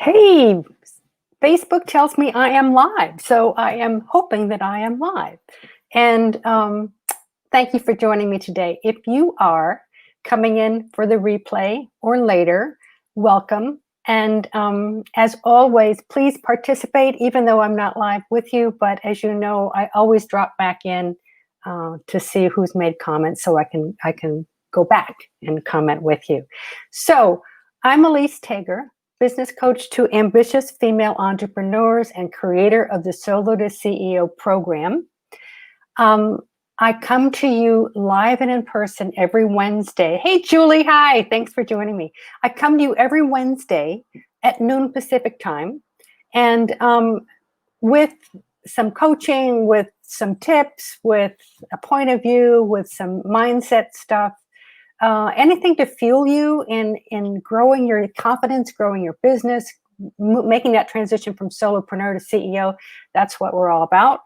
Hey, Facebook tells me I am live, so I am hoping that I am live. And thank you for joining me today. If you are coming in for the replay or later, welcome. And as always, please participate, even though I'm not live with you. But as you know, I always drop back in to see who's made comments, so I can go back and comment with you. So I'm Elise Tager, business coach to ambitious female entrepreneurs and creator of the Solo to CEO program. I come to you live and in person every Wednesday. Hey, Julie, hi. Thanks for joining me. I come to you every Wednesday at noon Pacific time, and with some coaching, with some tips, with a point of view, with some mindset stuff. Anything to fuel you in growing your confidence, growing your business, making that transition from solopreneur to CEO. That's what we're all about.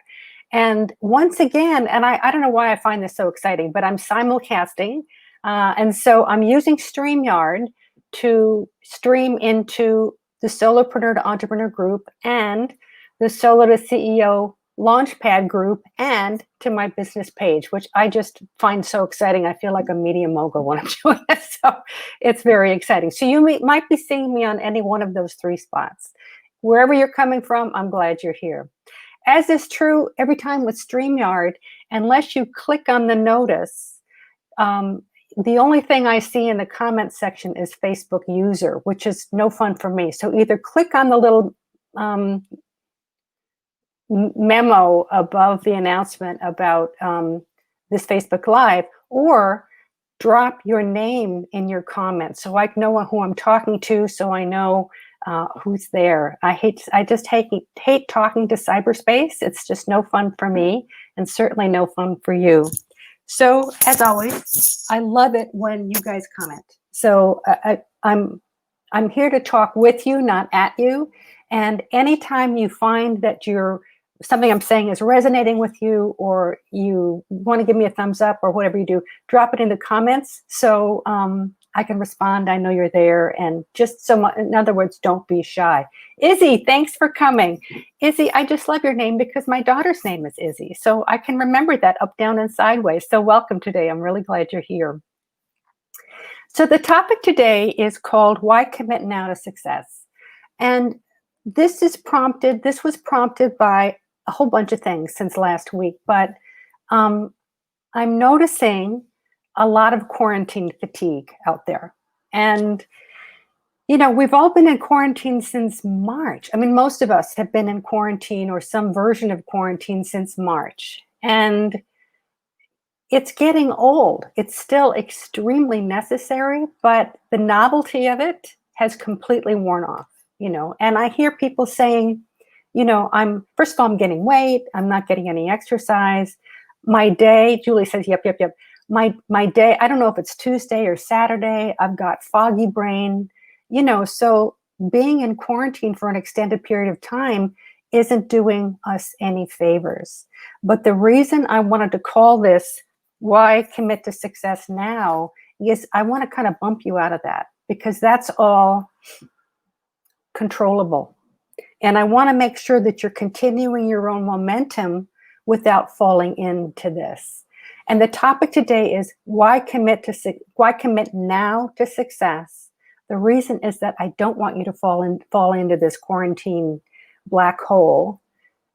And once again, and I don't know why I find this so exciting, but I'm simulcasting. And so I'm using StreamYard to stream into the Solopreneur to Entrepreneur group and the Solo to CEO Launchpad group and to my business page, which I just find so exciting. I feel like a media mogul when I'm doing this. So it's very exciting. So you might be seeing me on any one of those three spots. Wherever you're coming from, I'm glad you're here. As is true every time with StreamYard, unless you click on the notice, the only thing I see in the comments section is Facebook user, which is no fun for me. So either click on the little memo above the announcement about this Facebook Live, or drop your name in your comments so I know who I'm talking to, so I know who's there. I just hate talking to cyberspace. It's just no fun for me, and certainly no fun for you. So as always, I love it when you guys comment. So I'm here to talk with you, not at you. And anytime you find that something I'm saying is resonating with you, or you want to give me a thumbs up or whatever you do, drop it in the comments so I can respond. I know you're there. And just so much, in other words, don't be shy. Izzy, thanks for coming. Izzy, I just love your name because my daughter's name is Izzy. So I can remember that up, down, and sideways. So welcome today. I'm really glad you're here. So the topic today is called Why Commit Now to Success? And this was prompted by a whole bunch of things since last week, but I'm noticing a lot of quarantine fatigue out there. And, we've all been in quarantine since March. I mean, most of us have been in quarantine or some version of quarantine since March. And it's getting old. It's still extremely necessary, but the novelty of it has completely worn off, And I hear people saying, first of all, I'm getting weight. I'm not getting any exercise. My day, Julie says, yep. My day, I don't know if it's Tuesday or Saturday. I've got foggy brain, so being in quarantine for an extended period of time isn't doing us any favors. But the reason I wanted to call this Why Commit to Success Now is I want to kind of bump you out of that, because that's all controllable. And I want to make sure that you're continuing your own momentum without falling into this. And the topic today is why commit now to success. The reason is that I don't want you to fall into this quarantine black hole,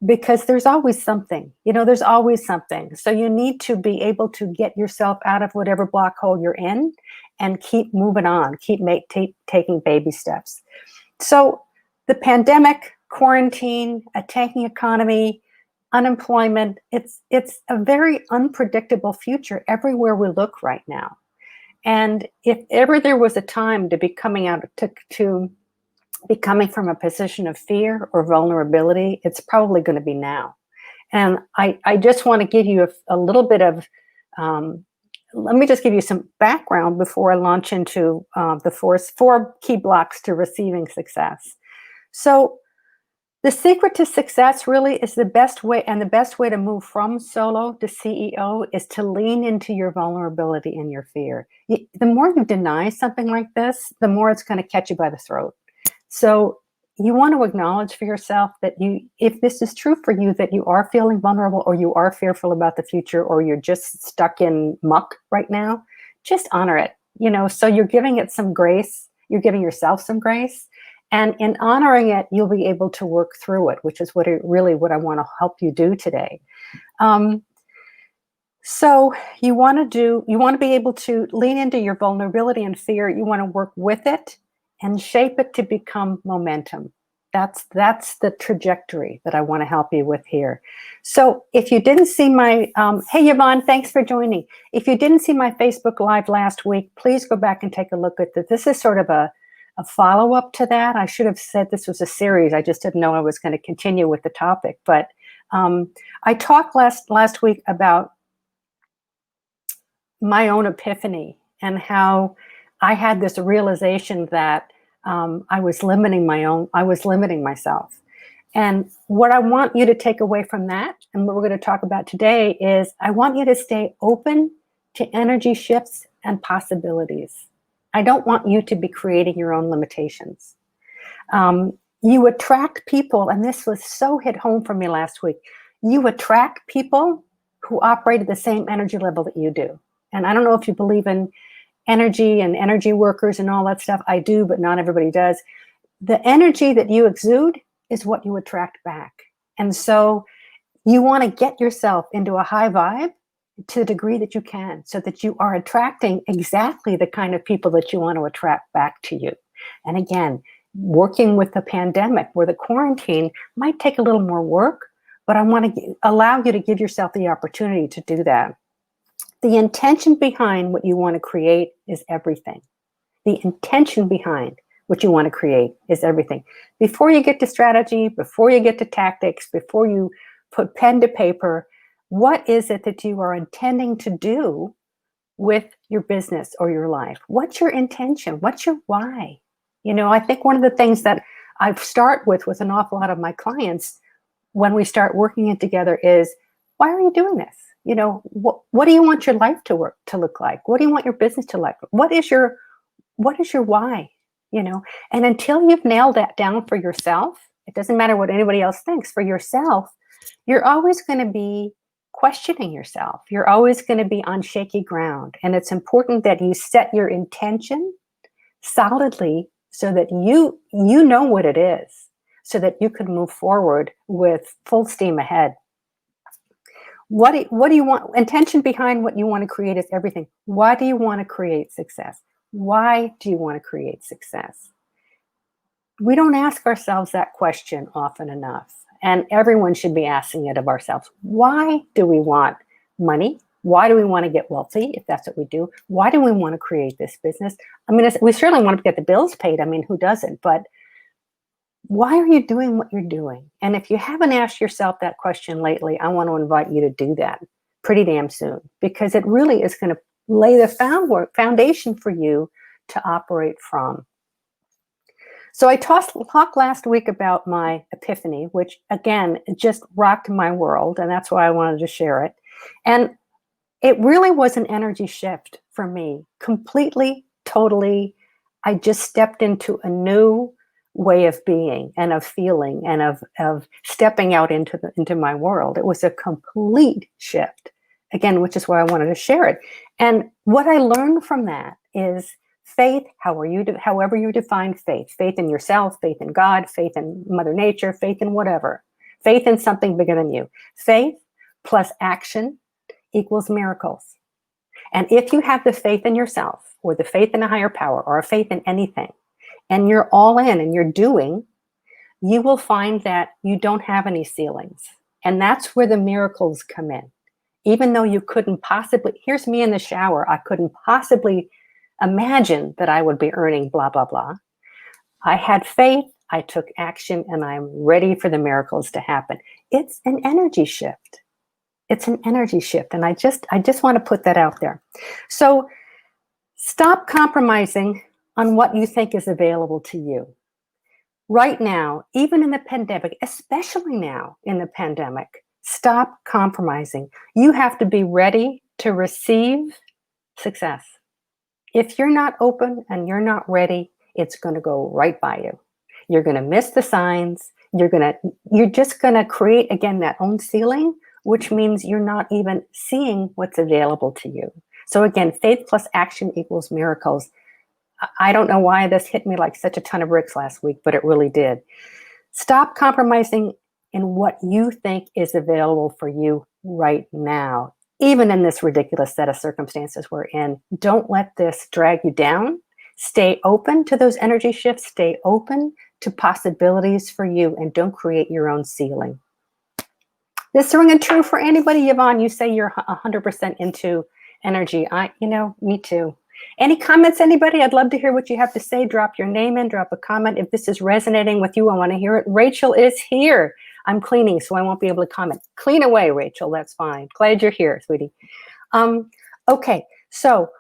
because there's always something. There's always something. So you need to be able to get yourself out of whatever black hole you're in and keep moving on, keep taking baby steps. So the pandemic, quarantine, a tanking economy, unemployment, it's a very unpredictable future everywhere we look right now. And if ever there was a time to be coming from a position of fear or vulnerability, it's probably going to be now. And I just want to give you a little bit of, let me just give you some background before I launch into the four key blocks to receiving success. So the secret to success really is the best way to move from solo to CEO is to lean into your vulnerability and your fear. The more you deny something like this, the more it's going to catch you by the throat. So you want to acknowledge for yourself that if this is true for you, that you are feeling vulnerable or you are fearful about the future or you're just stuck in muck right now, just honor it. So you're giving it some grace. You're giving yourself some grace. And in honoring it, you'll be able to work through it, which is what I want to help you do today. So you want to be able to lean into your vulnerability and fear. You want to work with it and shape it to become momentum. That's the trajectory that I want to help you with here. So if you didn't see my, hey Yvonne, thanks for joining. If you didn't see my Facebook Live last week, please go back and take a look at this. This is sort of a follow-up to that. I should have said this was a series. I just didn't know I was going to continue with the topic. But I talked last week about my own epiphany and how I had this realization that I was limiting myself. And what I want you to take away from that, and what we're going to talk about today, is I want you to stay open to energy shifts and possibilities. I don't want you to be creating your own limitations. You attract people, and this was so hit home for me last week. You attract people who operate at the same energy level that you do. And I don't know if you believe in energy and energy workers and all that stuff. I do, but not everybody does. The energy that you exude is what you attract back. And so you want to get yourself into a high vibe to the degree that you can, so that you are attracting exactly the kind of people that you want to attract back to you. And again, working with the pandemic where the quarantine might take a little more work, but I want to allow you to give yourself the opportunity to do that. The intention behind what you want to create is everything. The intention behind what you want to create is everything. Before you get to strategy, before you get to tactics, before you put pen to paper, what is it that you are intending to do with your business or your life? What's your intention? What's your why? I think one of the things that I start with an awful lot of my clients when we start working it together is, why are you doing this? What do you want your life to look like? What do you want your business to look like? What is your why? And until you've nailed that down for yourself, it doesn't matter what anybody else thinks. For yourself, you're always going to be questioning yourself. You're always going to be on shaky ground. And it's important that you set your intention solidly so that you know what it is, so that you can move forward with full steam ahead. What do you want? Intention behind what you want to create is everything. Why do you want to create success? Why do you want to create success? We don't ask ourselves that question often enough, and everyone should be asking it of ourselves. Why do we want money? Why do we want to get wealthy, if that's what we do? Why do we want to create this business? I mean, we certainly want to get the bills paid. I mean, who doesn't? But why are you doing what you're doing? And if you haven't asked yourself that question lately, I want to invite you to do that pretty damn soon, because it really is going to lay the foundation for you to operate from. So I talked last week about my epiphany, which again, just rocked my world. And that's why I wanted to share it. And it really was an energy shift for me, completely, totally. I just stepped into a new way of being and of feeling and of stepping out into my world. It was a complete shift, again, which is why I wanted to share it. And what I learned from that is faith, however you define faith in yourself, faith in God, faith in Mother Nature, faith in whatever, faith in something bigger than you. Faith plus action equals miracles. And if you have the faith in yourself, or the faith in a higher power, or a faith in anything, and you're all in and you're doing, you will find that you don't have any ceilings. And that's where the miracles come in. Even though you couldn't possibly, here's me in the shower, I couldn't possibly imagine that I would be earning blah, blah, blah. I had faith, I took action, and I'm ready for the miracles to happen. It's an energy shift. It's an energy shift. And I just want to put that out there. So stop compromising on what you think is available to you. Right now, even in the pandemic, especially now in the pandemic, stop compromising. You have to be ready to receive success. If you're not open and you're not ready, it's going to go right by you. You're going to miss the signs. You're just going to create, again, that own ceiling, which means you're not even seeing what's available to you. So again, faith plus action equals miracles. I don't know why this hit me like such a ton of bricks last week, but it really did. Stop compromising in what you think is available for you right now, even in this ridiculous set of circumstances we're in. Don't let this drag you down. Stay open to those energy shifts. Stay open to possibilities for you, and don't create your own ceiling. This is ringing true for anybody, Yvonne. You say you're 100% into energy. Me too. Any comments, anybody? I'd love to hear what you have to say. Drop your name in, drop a comment. If this is resonating with you, I want to hear it. Rachel is here. I'm cleaning, so I won't be able to comment. Clean away, Rachel. That's fine. Glad you're here, sweetie. Okay, so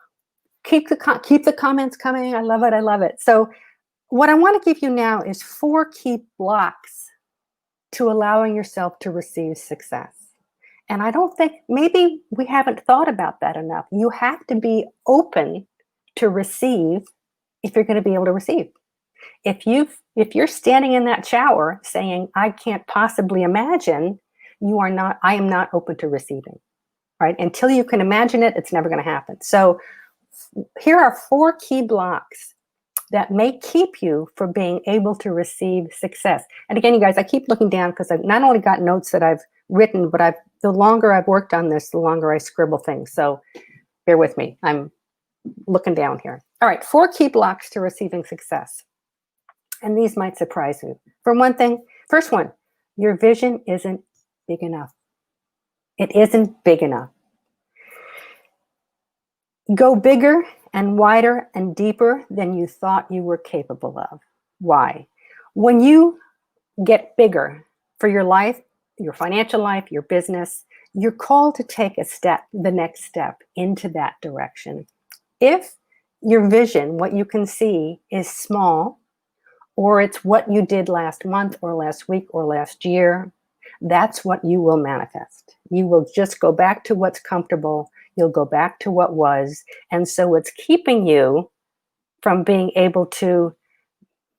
keep the comments coming. I love it. I love it. So what I want to give you now is 4 key blocks to allowing yourself to receive success. And I don't think, maybe we haven't thought about that enough. You have to be open to receive if you're going to be able to receive. If you're standing in that shower saying, I can't possibly imagine, I am not open to receiving, right? Until you can imagine it, it's never going to happen. So here are 4 key blocks that may keep you from being able to receive success. And again, you guys, I keep looking down because I've not only got notes that I've written, but the longer I've worked on this, the longer I scribble things. So bear with me. I'm looking down here. All right, 4 key blocks to receiving success. And these might surprise you. For one thing, first one, your vision isn't big enough. It isn't big enough. Go bigger and wider and deeper than you thought you were capable of. Why? When you get bigger for your life, your financial life, your business, you're called to take the next step into that direction. If your vision, what you can see, is small, or it's what you did last month or last week or last year, that's what you will manifest. You will just go back to what's comfortable. You'll go back to what was. And so what's keeping you from being able to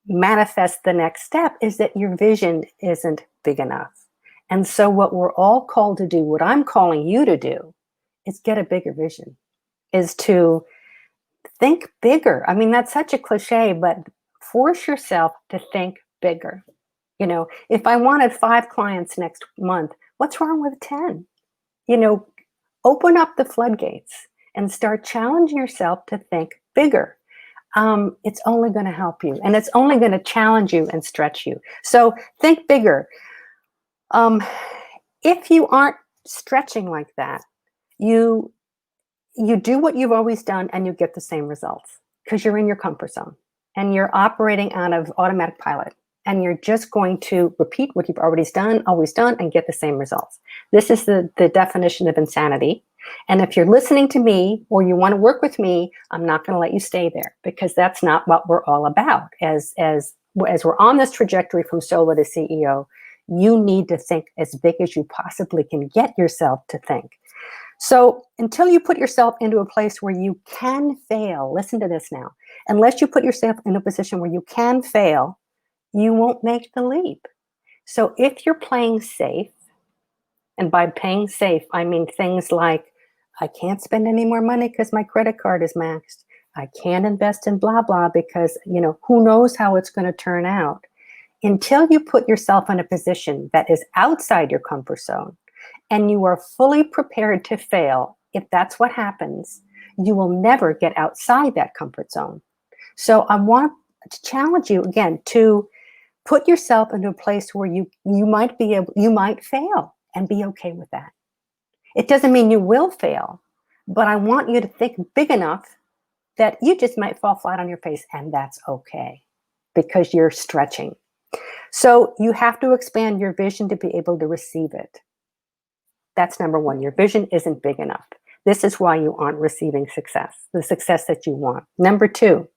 manifest the next step is that your vision isn't big enough. And so what we're all called to do, what I'm calling you to do, is get a bigger vision, is to think bigger. I mean, that's such a cliche, but force yourself to think bigger. If I wanted 5 clients next month, what's wrong with 10? Open up the floodgates and start challenging yourself to think bigger. It's only going to help you, and it's only going to challenge you and stretch you. So think bigger. If you aren't stretching like that, you do what you've always done and you get the same results because you're in your comfort zone and you're operating out of automatic pilot, and you're just going to repeat what you've always done, and get the same results. This is the definition of insanity. And if you're listening to me or you want to work with me, I'm not going to let you stay there, because that's not what we're all about. As we're on this trajectory from solo to CEO, you need to think as big as you possibly can get yourself to think. So until you put yourself into a place where you can fail, listen to this now, unless you put yourself in a position where you can fail, you won't make the leap. So if you're playing safe, and by playing safe, I mean things like, I can't spend any more money because my credit card is maxed. I can't invest in blah, blah, because, who knows how it's going to turn out. Until you put yourself in a position that is outside your comfort zone and you are fully prepared to fail, if that's what happens, you will never get outside that comfort zone. So I want to challenge you again to put yourself into a place where you might fail and be okay with that. It doesn't mean you will fail, but I want you to think big enough that you just might fall flat on your face, and that's okay because you're stretching. So you have to expand your vision to be able to receive it. That's number 1. Your vision isn't big enough. This is why you aren't receiving success, the success that you want. Number 2,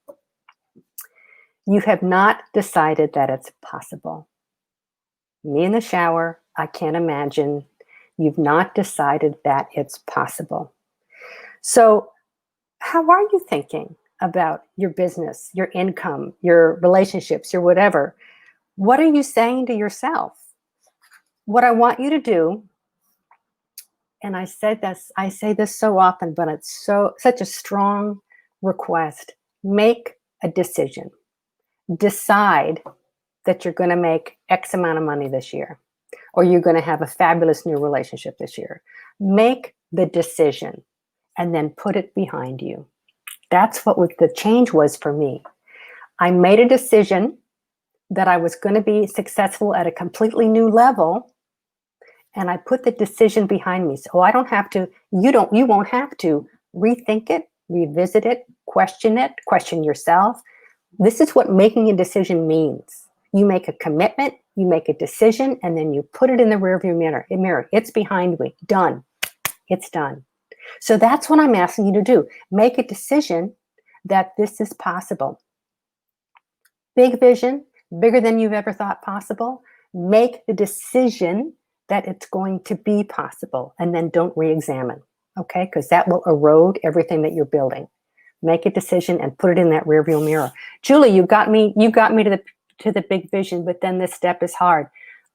you have not decided that it's possible. Me in the shower, I can't imagine. You've not decided that it's possible. So how are you thinking about your business, your income, your relationships, your whatever? What are you saying to yourself? What I want you to do, and I say this so often, but it's such a strong request. Make a decision. Decide that you're going to make X amount of money this year, or you're going to have a fabulous new relationship this year. Make the decision and then put it behind you. That's what the change was for me. I made a decision that I was going to be successful at a completely new level, and I put the decision behind me. So I don't have to, you won't have to rethink it, revisit it, question yourself. This is what making a decision means. You make a commitment, you make a decision, and then you put it in the rearview mirror. It's behind me. Done. It's done. So that's what I'm asking you to do. Make a decision that this is possible. Big vision, bigger than you've ever thought possible. Make the decision that it's going to be possible, and then don't re-examine, okay? Because that will erode everything that you're building. Make a decision and put it in that rearview mirror. Julie, you got me to the big vision, but then this step is hard.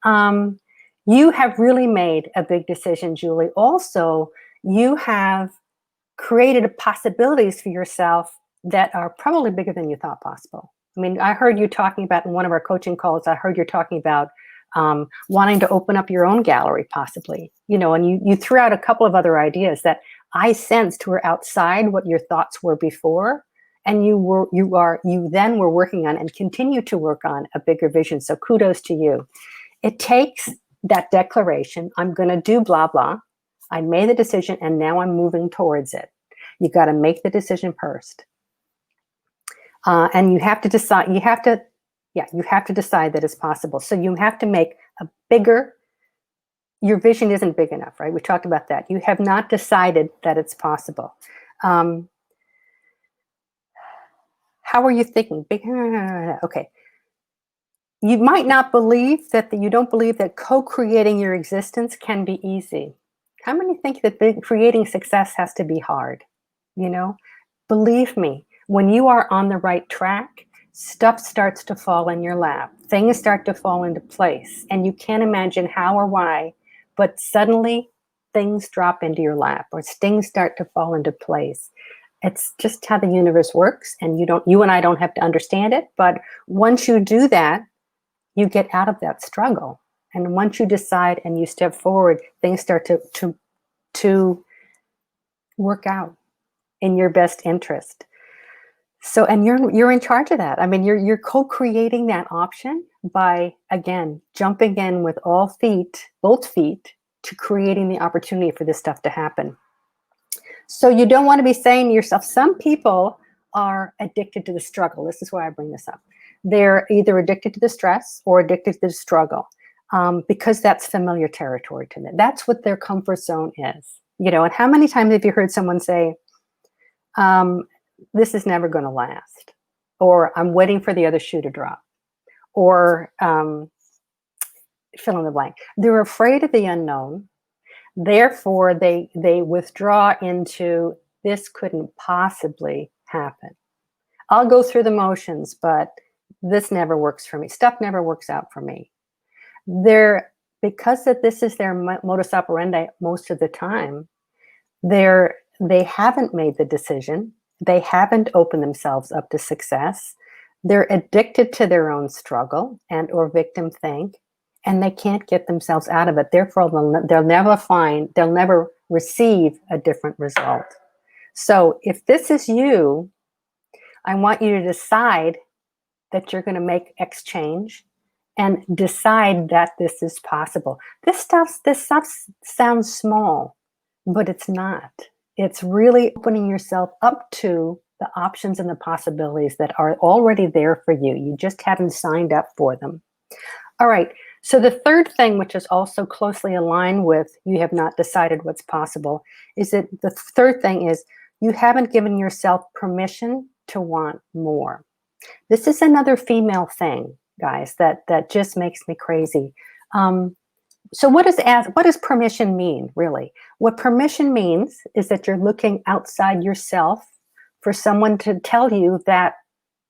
You have really made a big decision, Julie. Also, you have created possibilities for yourself that are probably bigger than you thought possible. I mean, I heard you talking about in one of our coaching calls, I heard you're talking about wanting to open up your own gallery possibly, and you threw out a couple of other ideas that I sensed were outside what your thoughts were before, and you then were working on and continue to work on a bigger vision. So kudos to you. It takes that declaration, I'm going to do blah, blah. I made the decision and now I'm moving towards it. You got to make the decision first. And you have to decide, you have to decide that it's possible. So you have to make a bigger, your vision isn't big enough, right? We talked about that. You have not decided that it's possible. How are you thinking? Big, okay. You might not believe that you don't believe that co-creating your existence can be easy. How many think that creating success has to be hard? Believe me, when you are on the right track, stuff starts to fall in your lap. Things start to fall into place, and you can't imagine how or why, but suddenly things drop into your lap or things start to fall into place. It's just how the universe works, and you and I don't have to understand it, but once you do that, you get out of that struggle. And once you decide and you step forward, things start to work out in your best interest. So, and you're in charge of that. I mean, you're co-creating that option by, again, jumping in with both feet to creating the opportunity for this stuff to happen. So you don't want to be saying to yourself, some people are addicted to the struggle. This is why I bring this up. They're either addicted to the stress or addicted to the struggle because that's familiar territory to them. That's what their comfort zone is. And how many times have you heard someone say, this is never going to last, or I'm waiting for the other shoe to drop, or fill in the blank. They're afraid of the unknown. Therefore, they withdraw into this couldn't possibly happen. I'll go through the motions, but this never works for me. Stuff never works out for me. Because this is their modus operandi most of the time, they haven't made the decision. They haven't opened themselves up to success. They're addicted to their own struggle and or victim think, and they can't get themselves out of it. Therefore, they'll never receive a different result. So if this is you, I want you to decide that you're going to make X change and decide that this is possible. This stuff sounds small, but it's not. It's really opening yourself up to the options and the possibilities that are already there for you. You just haven't signed up for them. All right. So the third thing, which is also closely aligned with you have not decided what's possible, is that the third thing is you haven't given yourself permission to want more. This is another female thing, guys, that just makes me crazy. So what does permission mean, really? What permission means is that you're looking outside yourself for someone to tell you that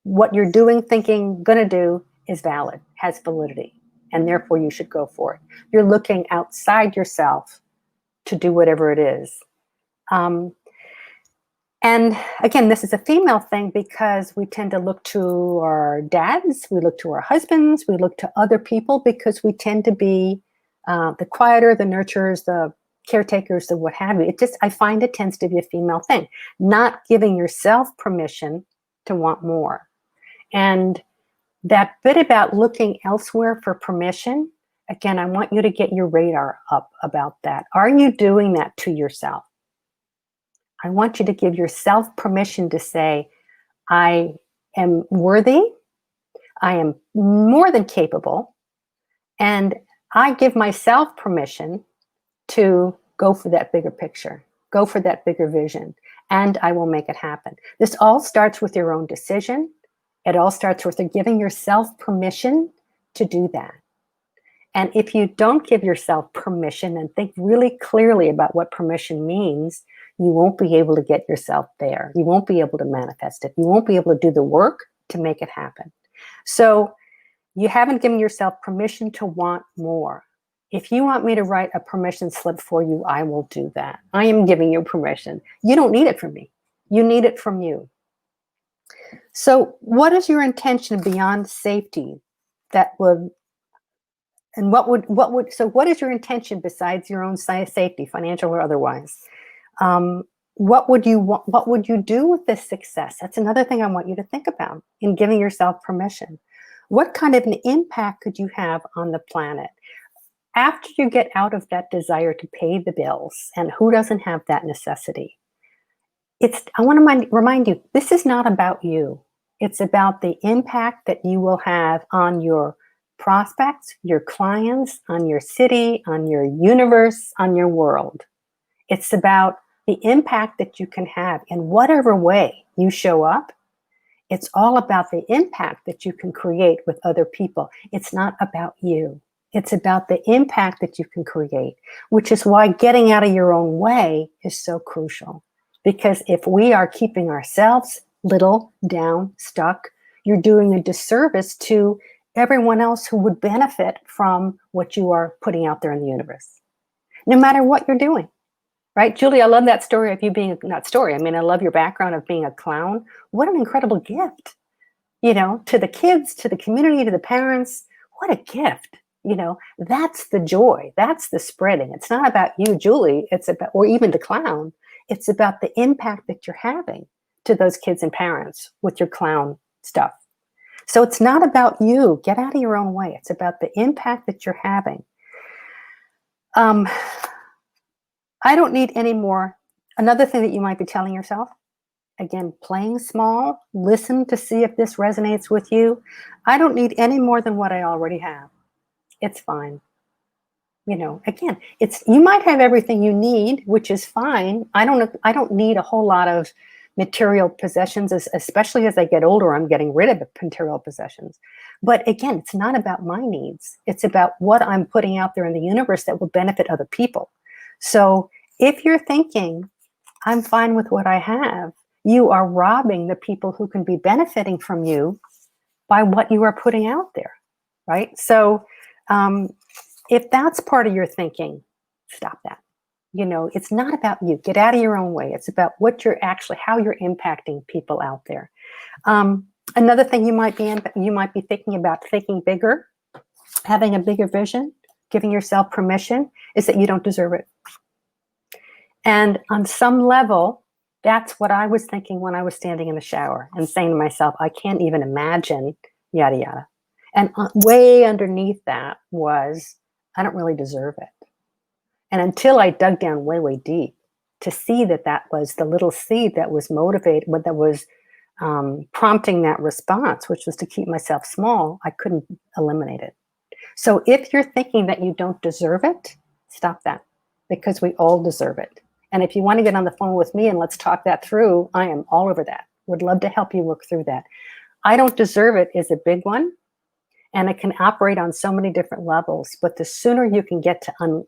what you're doing, thinking, gonna do is valid, has validity, and therefore you should go for it. You're looking outside yourself to do whatever it is. And again, this is a female thing because we tend to look to our dads, we look to our husbands, we look to other people because we tend to be the quieter, the nurturers, the caretakers, the what have you. I find it tends to be a female thing, not giving yourself permission to want more. And that bit about looking elsewhere for permission, again, I want you to get your radar up about that. Are you doing that to yourself? I want you to give yourself permission to say, I am worthy, I am more than capable, and I give myself permission to go for that bigger picture, go for that bigger vision, and I will make it happen. This all starts with your own decision. It all starts with giving yourself permission to do that. And if you don't give yourself permission and think really clearly about what permission means, you won't be able to get yourself there. You won't be able to manifest it. You won't be able to do the work to make it happen. So you haven't given yourself permission to want more. If you want me to write a permission slip for you, I will do that. I am giving you permission. You don't need it from me. You need it from you. So what is your intention beyond safety that would, and what is your intention besides your own safety, financial or otherwise? What would you do with this success? That's another thing I want you to think about in giving yourself permission. What kind of an impact could you have on the planet? After you get out of that desire to pay the bills, and who doesn't have that necessity? I want to remind you, this is not about you. It's about the impact that you will have on your prospects, your clients, on your city, on your universe, on your world. It's about the impact that you can have in whatever way you show up. It's all about the impact that you can create with other people. It's not about you. It's about the impact that you can create, which is why getting out of your own way is so crucial. Because if we are keeping ourselves little, down, stuck, you're doing a disservice to everyone else who would benefit from what you are putting out there in the universe, no matter what you're doing. Right, Julie, I love that story of you being, not story, I mean, I love your background of being a clown. What an incredible gift, to the kids, to the community, to the parents. What a gift, that's the joy. That's the spreading. It's not about you, Julie. It's about, or even the clown. It's about the impact that you're having to those kids and parents with your clown stuff. So it's not about you. Get out of your own way. It's about the impact that you're having. I don't need any more. Another thing that you might be telling yourself, again, playing small, listen to see if this resonates with you. I don't need any more than what I already have. It's fine. Again, you might have everything you need, which is fine. I don't need a whole lot of material possessions, especially as I get older. I'm getting rid of material possessions. But again, it's not about my needs. It's about what I'm putting out there in the universe that will benefit other people. So if you're thinking, I'm fine with what I have, you are robbing the people who can be benefiting from you by what you are putting out there, right? So if that's part of your thinking, stop that. It's not about you. Get out of your own way. It's about how you're impacting people out there. Another thing you might be thinking about, thinking bigger, having a bigger vision, giving yourself permission, is that you don't deserve it. And on some level, that's what I was thinking when I was standing in the shower and saying to myself, I can't even imagine, yada, yada. And way underneath that was, I don't really deserve it. And until I dug down way, way deep to see that was the little seed that was motivated, that was prompting that response, which was to keep myself small, I couldn't eliminate it. So if you're thinking that you don't deserve it, stop that, because we all deserve it. And if you want to get on the phone with me and let's talk that through, I am all over that. Would love to help you work through that. I don't deserve it is a big one. And it can operate on so many different levels. But the sooner you can get to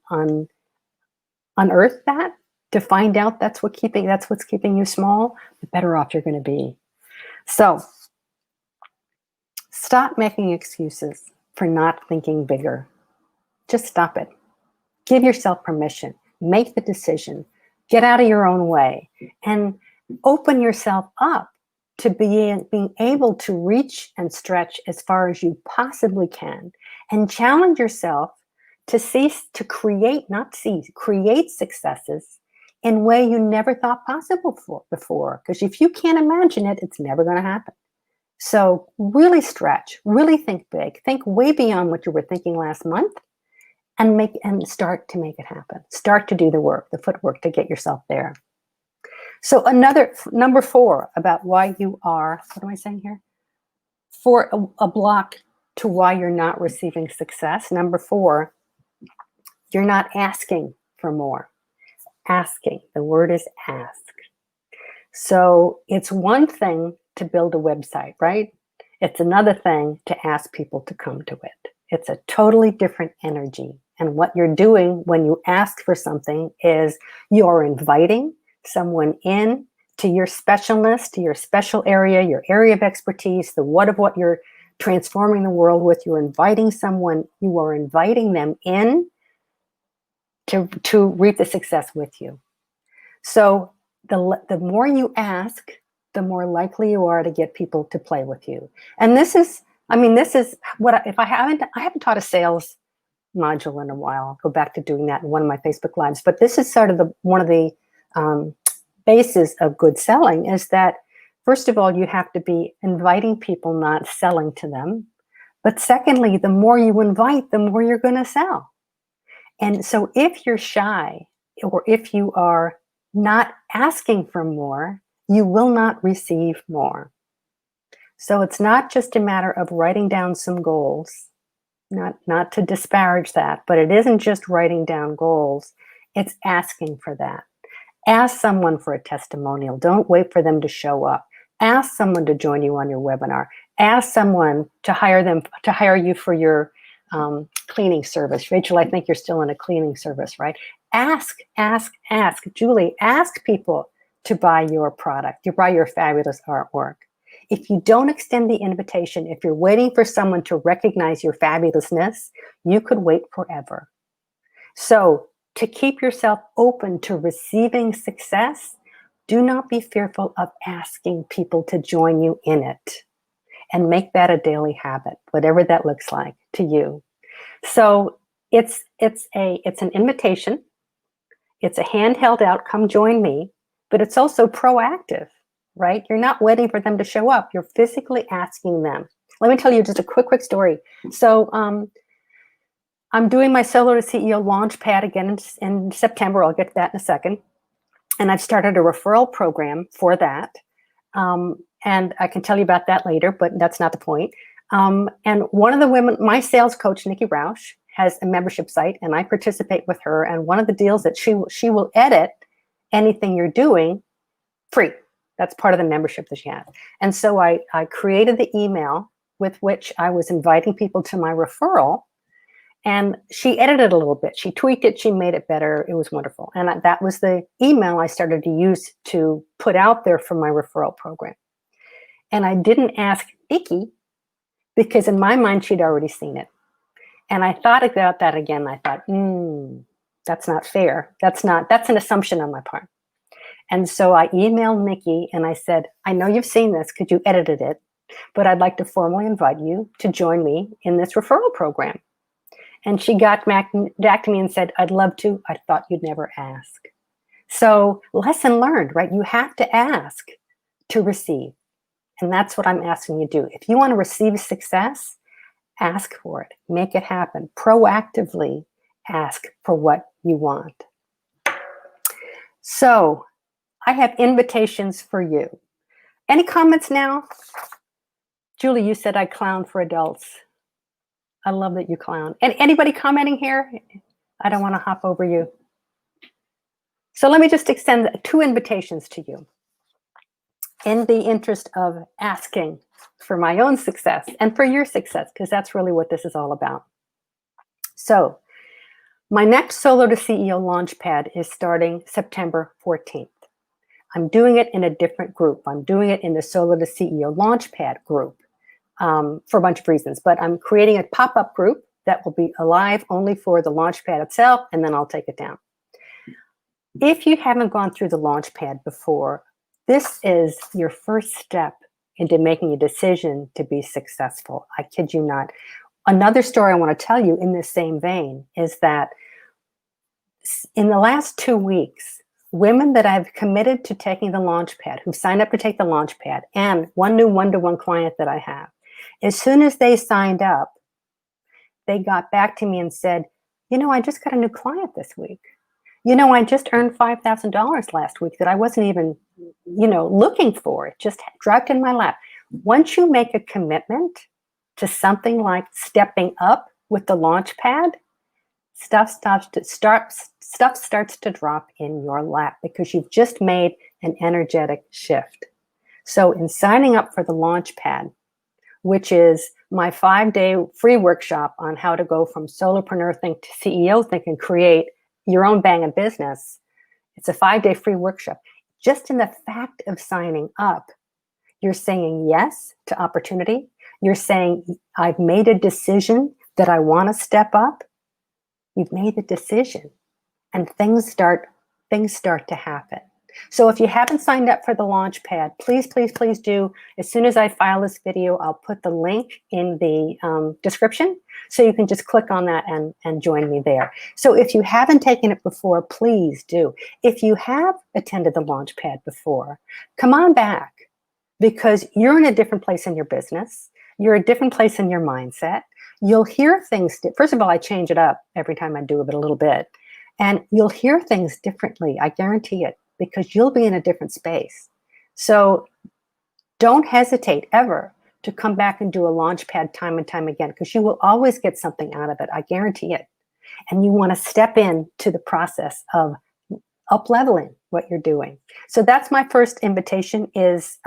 unearth that, to find out that's what's keeping you small, the better off you're going to be. So stop making excuses. for not thinking bigger. Just stop it. Give yourself permission. Make the decision. Get out of your own way and open yourself up to being able to reach and stretch as far as you possibly can, and challenge yourself to create, not seize, create successes in a way you never thought possible before. Because if you can't imagine it, it's never going to happen. So really stretch, really think big, think way beyond what you were thinking last month, and start to make it happen. Start to do the work, the footwork to get yourself there. So another, number 4, about why you are, what am I saying here? For a block to why you're not receiving success. Number 4, you're not asking for more. Asking, the word is ask. So it's one thing to build a website, right? It's another thing to ask people to come to it. It's a totally different energy. And what you're doing when you ask for something is you're inviting someone in to your specialness, to your special area, your area of expertise, the what you're transforming the world with. You're inviting someone, you are inviting them in to reap the success with you. So the more you ask, the more likely you are to get people to play with you. And this is what I haven't taught a sales module in a while. I'll go back to doing that in one of my Facebook Lives. But this is sort of one of the bases of good selling, is that, first of all, you have to be inviting people, not selling to them. But secondly, the more you invite, the more you're going to sell. And so if you're shy, or if you are not asking for more, you will not receive more. So it's not just a matter of writing down some goals, not to disparage that, but it isn't just writing down goals, it's asking for that. Ask someone for a testimonial. Don't wait for them to show up. Ask someone to join you on your webinar. Ask someone to hire you for your cleaning service. Rachel, I think you're still in a cleaning service, right? Ask. Julie, ask people to buy your product, to buy your fabulous artwork. If you don't extend the invitation, if you're waiting for someone to recognize your fabulousness, you could wait forever. So to keep yourself open to receiving success, do not be fearful of asking people to join you in it, and make that a daily habit, whatever that looks like to you. So it's an invitation. It's a hand held out, come join me, but it's also proactive, right? You're not waiting for them to show up. You're physically asking them. Let me tell you just a quick story. So I'm doing my Solo to CEO Launchpad again in September. I'll get to that in a second. And I've started a referral program for that. And I can tell you about that later, but that's not the point. And one of the women, my sales coach, Nikki Roush, has a membership site, and I participate with her. And one of the deals that she will edit anything you're doing free. That's part of the membership that she has. And so I created the email with which I was inviting people to my referral. And she edited a little bit. She tweaked it. She made it better. It was wonderful. And that was the email I started to use to put out there for my referral program. And I didn't ask Nikki because in my mind, she'd already seen it. And I thought about that again. I thought, that's not fair. That's an assumption on my part. And so I emailed Nikki and I said, I know you've seen this because you edited it, but I'd like to formally invite you to join me in this referral program. And she got back to me and said, I'd love to. I thought you'd never ask. So lesson learned, right? You have to ask to receive. And that's what I'm asking you to do. If you want to receive success, ask for it. Make it happen. Proactively ask for what you want. So I have invitations for you. Any comments now? Julie, you said I clown for adults. I love that you clown. And anybody commenting here? I don't want to hop over you. So let me just extend 2 invitations to you in the interest of asking for my own success and for your success, because that's really what this is all about. So my next Solo to CEO Launchpad is starting September 14th. I'm doing it in a different group. I'm doing it in the Solo to CEO Launchpad group. for a bunch of reasons. But I'm creating a pop-up group that will be alive only for the Launchpad itself, and then I'll take it down. If you haven't gone through the Launchpad before, this is your first step into making a decision to be successful. I kid you not. Another story I want to tell you in this same vein is that in the last 2 weeks, women that I've committed to taking the Launchpad, who signed up to take the Launchpad, and one new one-to-one client that I have, as soon as they signed up, they got back to me and said, you know, I just got a new client this week. You know, I just earned $5,000 last week that I wasn't even, you know, looking for. It just dropped in my lap. Once you make a commitment to something like stepping up with the Launchpad, stuff starts to drop in your lap because you've just made an energetic shift. So in signing up for the Launchpad, which is my 5-day free workshop on how to go from solopreneur think to CEO think and create your own banging business, it's a 5-day free workshop. Just in the fact of signing up, you're saying yes to opportunity. You're saying, I've made a decision that I want to step up. You've made the decision, and things start to happen. So if you haven't signed up for the Launchpad, please, please, please do. As soon as I file this video, I'll put the link in the description, so you can just click on that and join me there. So if you haven't taken it before, please do. If you have attended the Launchpad before, come on back, because you're in a different place in your business. You're a different place in your mindset. You'll hear things. First of all, I change it up every time I do it a little bit. And you'll hear things differently. I guarantee it, because you'll be in a different space. So don't hesitate ever to come back and do a Launchpad time and time again, because you will always get something out of it. I guarantee it. And you want to step into the process of up-leveling what you're doing. So that's my first invitation, is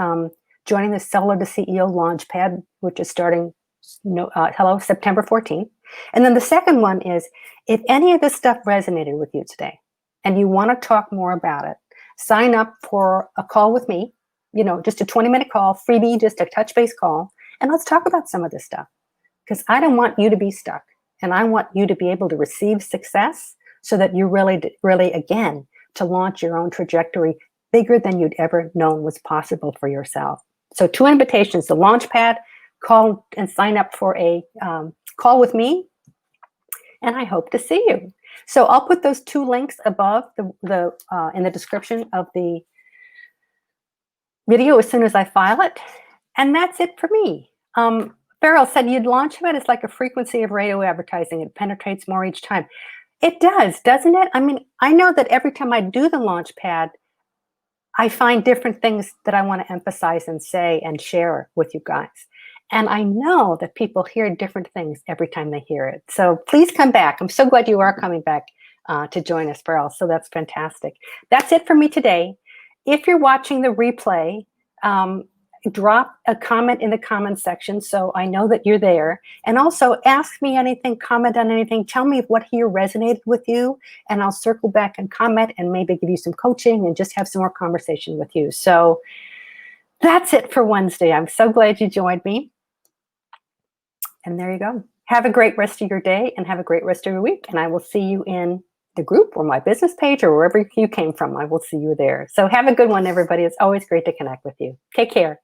joining the Seller to CEO Launchpad, which is starting September 14th. And then the second one is, if any of this stuff resonated with you today and you want to talk more about it, sign up for a call with me, you know, just a 20-minute call, freebie, just a touch base call. And let's talk about some of this stuff, because I don't want you to be stuck, and I want you to be able to receive success so that you're really, again, to launch your own trajectory bigger than you'd ever known was possible for yourself. So 2 invitations: the Launchpad, call and sign up for a call with me, and I hope to see you. So I'll put those 2 links above in the description of the video as soon as I file it. And that's it for me. Farrell said, you'd Launchpad is like a frequency of radio advertising. It penetrates more each time. It does, doesn't it? I mean, I know that every time I do the Launchpad, I find different things that I want to emphasize and say and share with you guys. And I know that people hear different things every time they hear it. So please come back. I'm so glad you are coming back to join us, Farrell. So that's fantastic. That's it for me today. If you're watching the replay, drop a comment in the comment section so I know that you're there. And also ask me anything, comment on anything. Tell me what here resonated with you, and I'll circle back and comment and maybe give you some coaching and just have some more conversation with you. So that's it for Wednesday. I'm so glad you joined me. And there you go. Have a great rest of your day and have a great rest of your week. And I will see you in the group or my business page or wherever you came from. I will see you there. So have a good one, everybody. It's always great to connect with you. Take care.